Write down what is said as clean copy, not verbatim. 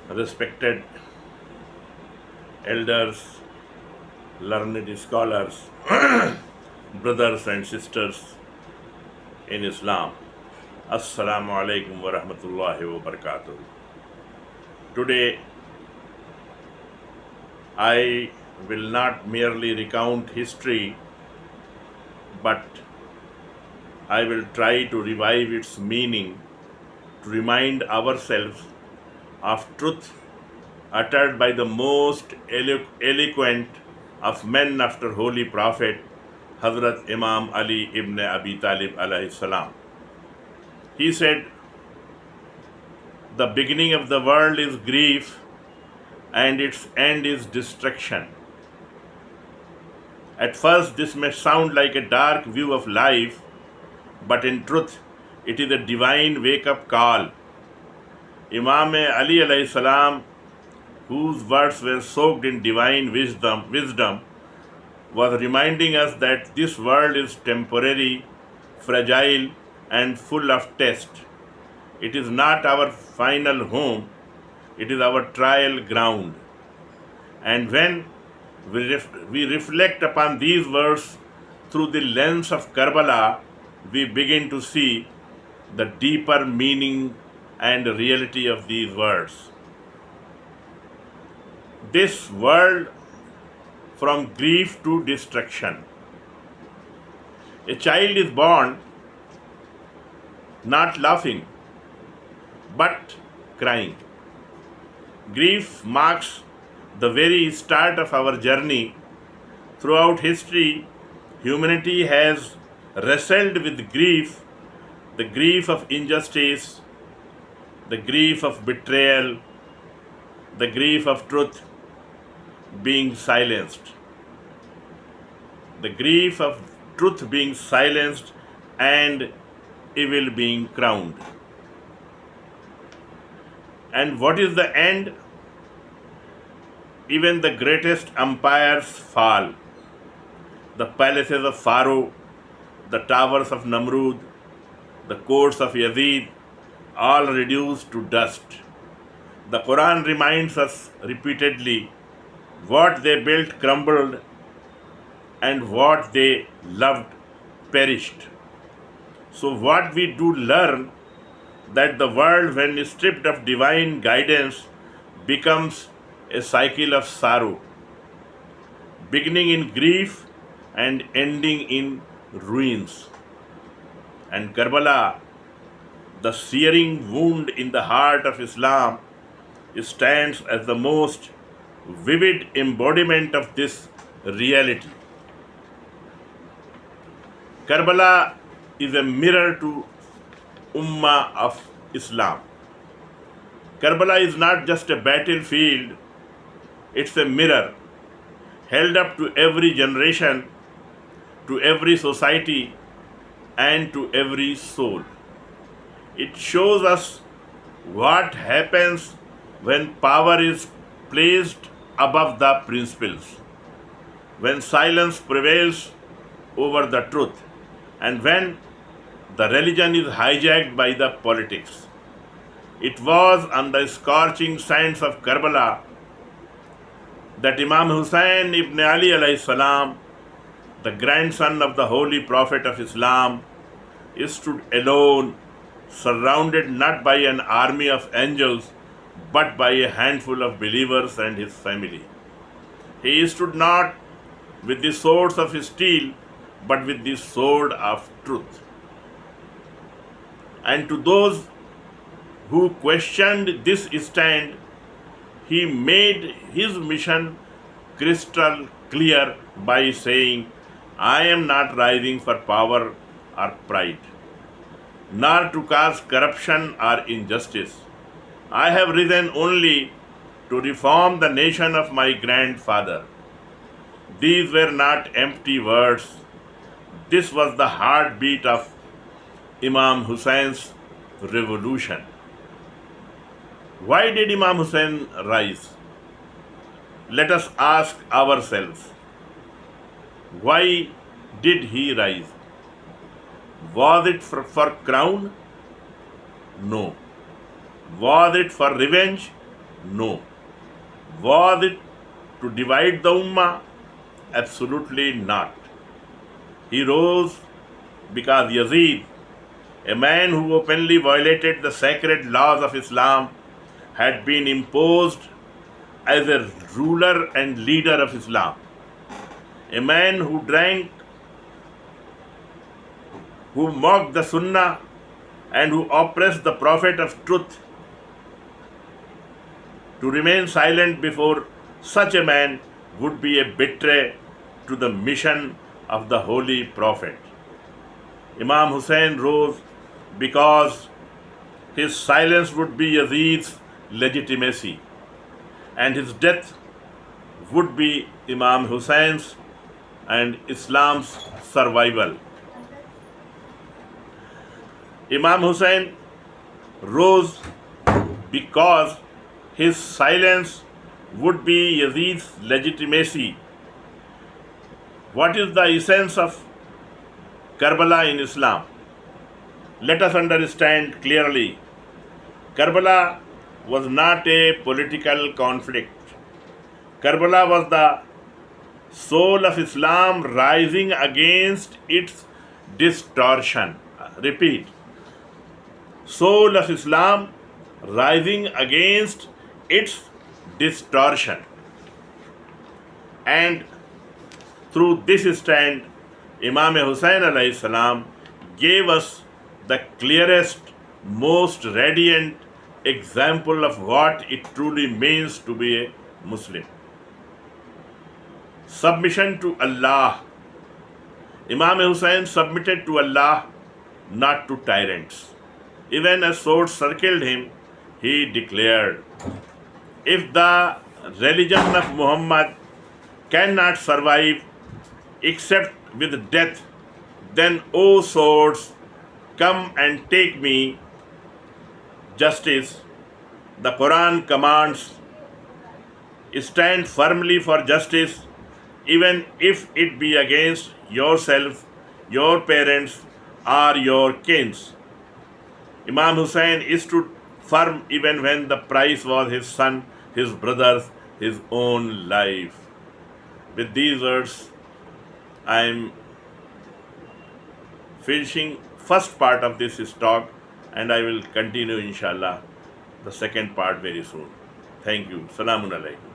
respected elders, learned scholars, brothers and sisters in Islam. Assalamu alaikum wa rahmatullahi wa barakatuh. Today, I will not merely recount history, but I will try to revive its meaning to remind ourselves of truth uttered by the most eloquent of men after Holy Prophet, Hazrat Imam Ali ibn Abi Talib alayhi salam. He said, "The beginning of the world is grief and its end is destruction." At first, this may sound like a dark view of life, but in truth, it is a divine wake-up call. Imam Ali alayhi salam, whose words were soaked in divine wisdom, was reminding us that this world is temporary, fragile, and full of test. It is not our final home, it is our trial ground. And when we reflect upon these words through the lens of Karbala, we begin to see the deeper meaning and reality of these words. This world from grief to destruction. A child is born not laughing but crying. Grief marks the very start of our journey. Throughout history, humanity has wrestled with grief, the grief of injustice, the grief of betrayal, the grief of truth being silenced, the grief of truth being silenced and evil being crowned. And what is the end? Even the greatest empires fall. The palaces of Pharaoh, the towers of Namrud, the courts of Yazid, all reduced to dust. The Quran reminds us repeatedly, what they built crumbled and what they loved perished. So what we do learn that the world, when stripped of divine guidance, becomes a cycle of sorrow, beginning in grief and ending in ruins. And Karbala, the searing wound in the heart of Islam, stands as the most vivid embodiment of this reality. Karbala is a mirror to Ummah of Islam. Karbala is not just a battlefield, it's a mirror held up to every generation, to every society, and to every soul. It shows us what happens when power is placed above the principles, when silence prevails over the truth, and when the religion is hijacked by the politics. It was on the scorching sands of Karbala that Imam Husain ibn Ali alayhi salam, the grandson of the Holy Prophet of Islam, stood alone, surrounded not by an army of angels, but by a handful of believers and his family. He stood not with the swords of steel, but with the sword of truth. And to those who questioned this stand, he made his mission crystal clear by saying, "I am not rising for power or pride, nor to cause corruption or injustice. I have risen only to reform the nation of my grandfather." These were not empty words. This was the heartbeat of Imam Husain's revolution. Why did Imam Husain rise? Let us ask ourselves, why did he rise? Was it for crown? No. Was it for revenge? No. Was it to divide the Ummah? Absolutely not. He rose because Yazid, a man who openly violated the sacred laws of Islam, had been imposed as a ruler and leader of Islam. A man who drank, who mocked the Sunnah, and who oppressed the Prophet of truth. To remain silent before such a man would be a betray to the mission of the Holy Prophet. Imam Husain rose because his silence would be Yazid's legitimacy, and his death would be Imam Husain's and Islam's survival. Imam Husain rose because his silence would be Yazid's legitimacy. What is the essence of Karbala in Islam? Let us understand clearly. Karbala was not a political conflict. Karbala was the soul of Islam rising against its distortion. Repeat. Soul of Islam rising against its distortion. And through this stand, Imam Husain alayhi salam gave us the clearest, most radiant example of what it truly means to be a Muslim. Submission to Allah. Imam Husain submitted to Allah, not to tyrants. Even as swords circled him, he declared, if the religion of Muhammad cannot survive except with death, then O swords, come and take me. Justice. The Quran commands, stand firmly for justice, even if it be against yourself, your parents, or your kins. Imam Husain stood firm even when the price was his son, his brothers, his own life. With these words, I am finishing first part of this talk, and I will continue inshallah the second part very soon. Thank you. Salamun alaikum.